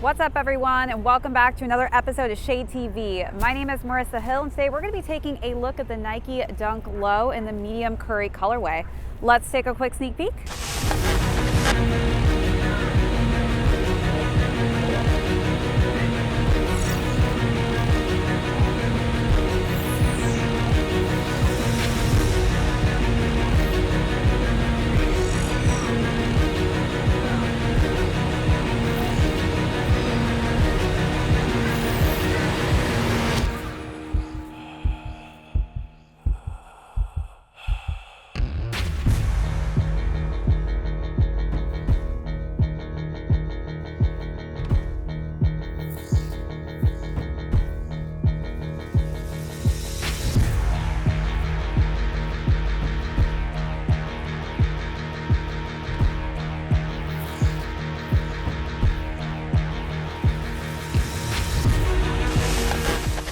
What's up everyone, and welcome back to another episode of ShadeTV. My name is Marissa Hill, and today we're going to be taking a look at the Nike Dunk Low in the medium curry colorway. Let's take a quick sneak peek.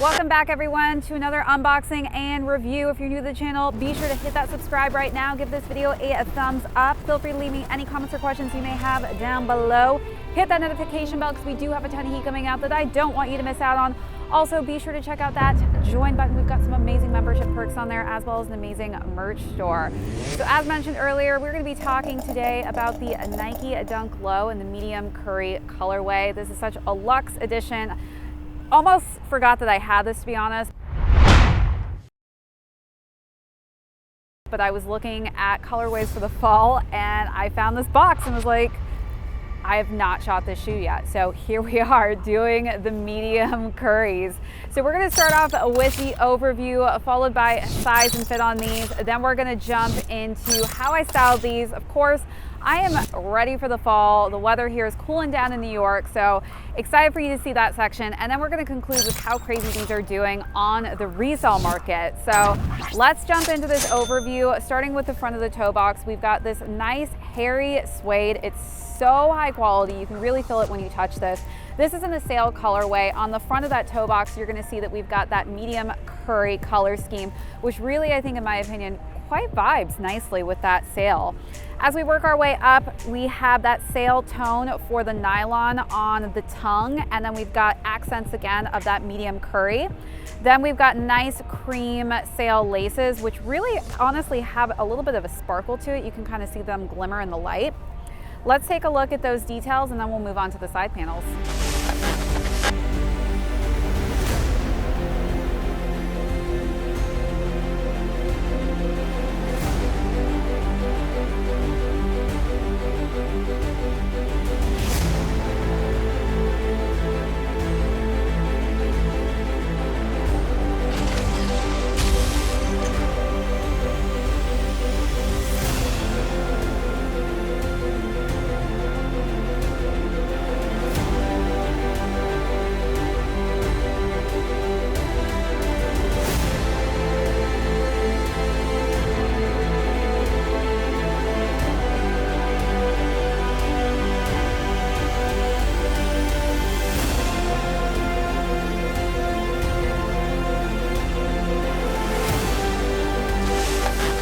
Welcome back everyone to another unboxing and review. If you're new to the channel, be sure to hit that subscribe right now. Give this video a thumbs up. Feel free to leave me any comments or questions you may have down below. Hit that notification bell because we do have a ton of heat coming out that I don't want you to miss out on. Also, be sure to check out that join button. We've got some amazing membership perks on there, as well as an amazing merch store. So as mentioned earlier, we're going to be talking today about the Nike Dunk Low in the medium curry colorway. This is such a luxe edition. Almost forgot that I had this, to be honest. But I was looking at colorways for the fall and I found this box and was like, I have not shot this shoe yet. So here we are doing the medium curries. So we're gonna start off with the overview, followed by size and fit on these. Then we're gonna jump into how I styled these. Of course, I am ready for the fall. The weather here is cooling down in New York, so excited for you to see that section. And then we're gonna conclude with how crazy these are doing on the resale market. So let's jump into this overview, starting with the front of the toe box. We've got this nice hairy suede. It's so high quality, you can really feel it when you touch this. This is in the Sale colorway. On the front of that toe box, you're gonna see that we've got that medium curry color scheme, which really, I think in my opinion, quite vibes nicely with that Sale. As we work our way up, we have that Sale tone for the nylon on the tongue, and then we've got accents again of that medium curry. Then we've got nice cream Sale laces, which really honestly have a little bit of a sparkle to it. You can kind of see them glimmer in the light. Let's take a look at those details and then we'll move on to the side panels.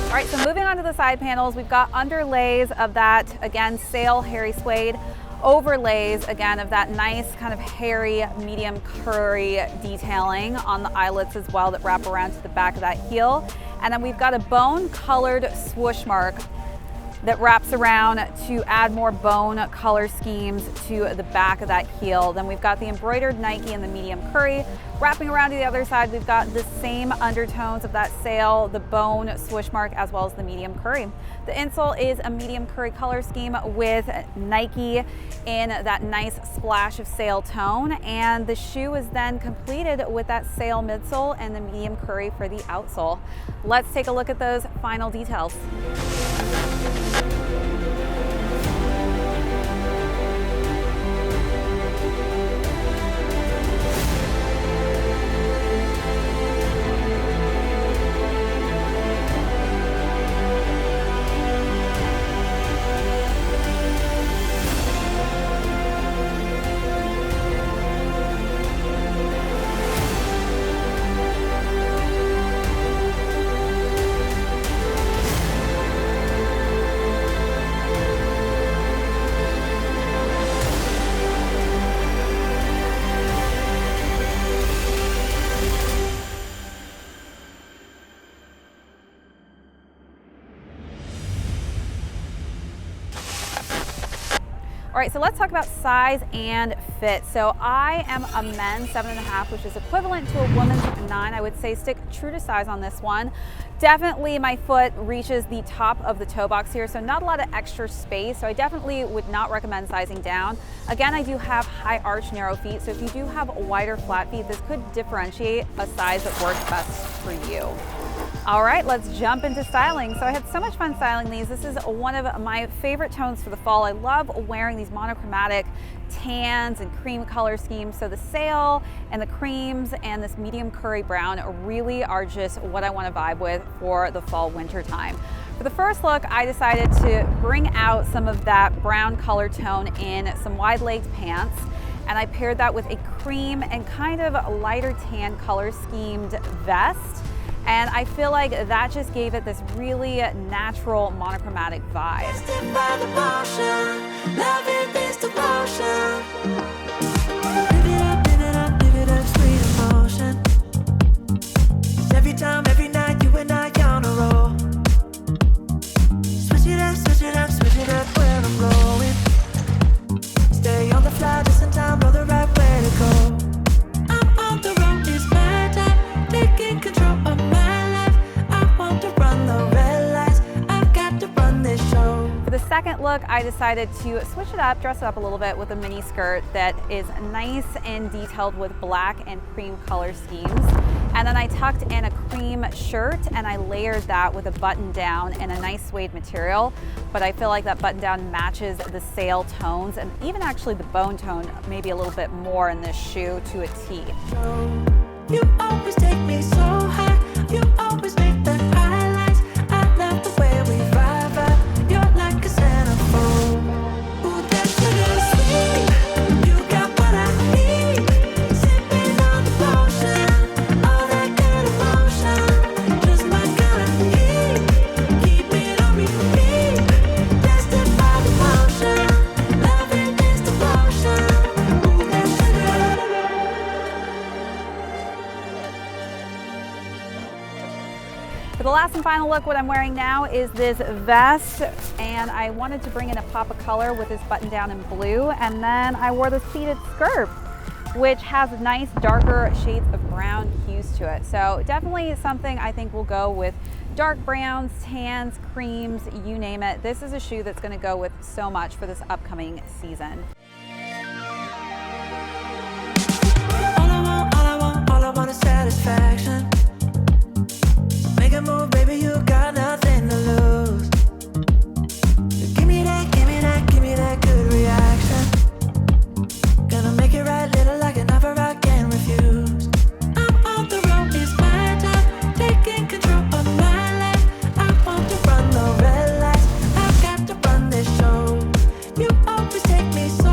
All right, so moving on to the side panels, we've got underlays of that, again, Sale hairy suede, overlays, again, of that nice kind of hairy medium curry detailing on the eyelets as well that wrap around to the back of that heel. And then we've got a bone colored swoosh mark that wraps around to add more bone color schemes to the back of that heel. Then we've got the embroidered Nike in the medium curry. Wrapping around to the other side, we've got the same undertones of that Sale, the bone swoosh mark, as well as the medium curry. The insole is a medium curry color scheme with Nike in that nice splash of Sale tone. And the shoe is then completed with that Sale midsole and the medium curry for the outsole. Let's take a look at those final details. right, so let's talk about size and fit. So I am a men's 7.5, which is equivalent to a woman's 9. I would say stick true to size on this one. Definitely my foot reaches the top of the toe box here, so not a lot of extra space. So I definitely would not recommend sizing down. Again, I do have high arch, narrow feet. So if you do have wider flat feet, this could differentiate a size that works best for you. All right, let's jump into styling. So I had so much fun styling these. This is one of my favorite tones for the fall. I love wearing these monochromatic tans and cream color schemes. So the sail and the creams and this medium curry brown really are just what I want to vibe with for the fall winter time. For the first look, I decided to bring out some of that brown color tone in some wide-legged pants. And I paired that with a cream and kind of a lighter tan color schemed vest. And I feel like that just gave it this really natural monochromatic vibe. Every time, every night, you and I on a roll. Switch it up where I'm going. Stay on the fly, just in time, know the right way to go. I'm on the road, it's my time, taking control of my life. I want to run the red lights, I've got to run this show. For the second look, I decided to switch it up, dress it up a little bit with a mini skirt that is nice and detailed with black and cream color schemes. And then I tucked in a cream shirt and I layered that with a button down in a nice suede material. But I feel like that button down matches the sail tones and even actually the bone tone maybe a little bit more in this shoe to a T. You always take me so high, you always make the highlights. I love the way we vibe, you're like a centerfold. Ooh, that sugar sweet, you got what I need. Sipping on the potion, all that good emotion, just my kind of heat. Keep it on repeat, tested by the potion, loving is the potion. Ooh, that sugar. For the last and final look, what I'm wearing now is this vest, and I wanted to bring in a pop of color with this button down in blue, and then I wore this pleated skirt, which has nice darker shades of brown hues to it. So definitely something I think will go with dark browns, tans, creams, you name it. This is a shoe that's going to go with so much for this upcoming season. All I want is satisfaction. Make a move, baby, you got nothing to lose. Give me that good reaction. Gonna make it right, little like an offer I can't refuse. I'm on the road, it's my time, taking control of my life. I want to run the red lights, I've got to run this show. You always take me so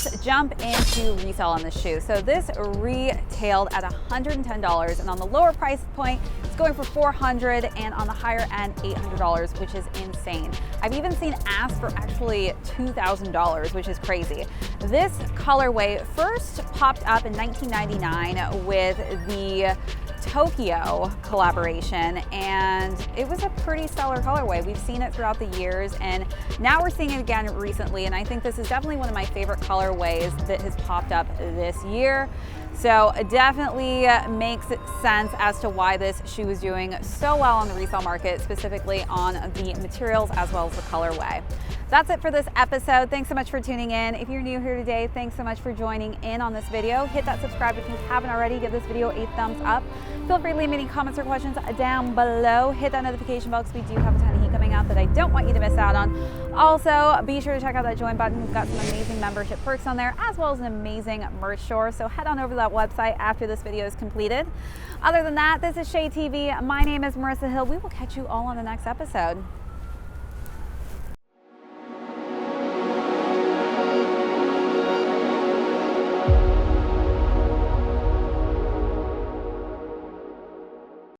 let's jump into resale on this shoe. So this retailed at $110, and on the lower price point, it's going for $400, and on the higher end, $800, which is insane. I've even seen ask for actually $2,000, which is crazy. This colorway first popped up in 1999 with the Tokyo collaboration, and it was a pretty stellar colorway. We've seen it throughout the years, and now we're seeing it again recently, and I think this is definitely one of my favorite colorways that has popped up this year. So it definitely makes sense as to why this shoe is doing so well on the resale market, specifically on the materials as well as the colorway. That's it for this episode. Thanks so much for tuning in. If you're new here today, thanks so much for joining in on this video. Hit that subscribe if you haven't already. Give this video a thumbs up. Feel free to leave any comments or questions down below. Hit that notification bell because we do have a ton of heat coming out that I don't want you to miss out on. Also, be sure to check out that join button. We've got some amazing membership perks on there, as well as an amazing merch store. So head on over to that website after this video is completed. Other than that, this is ShadeTV. My name is Marissa Hill. We will catch you all on the next episode.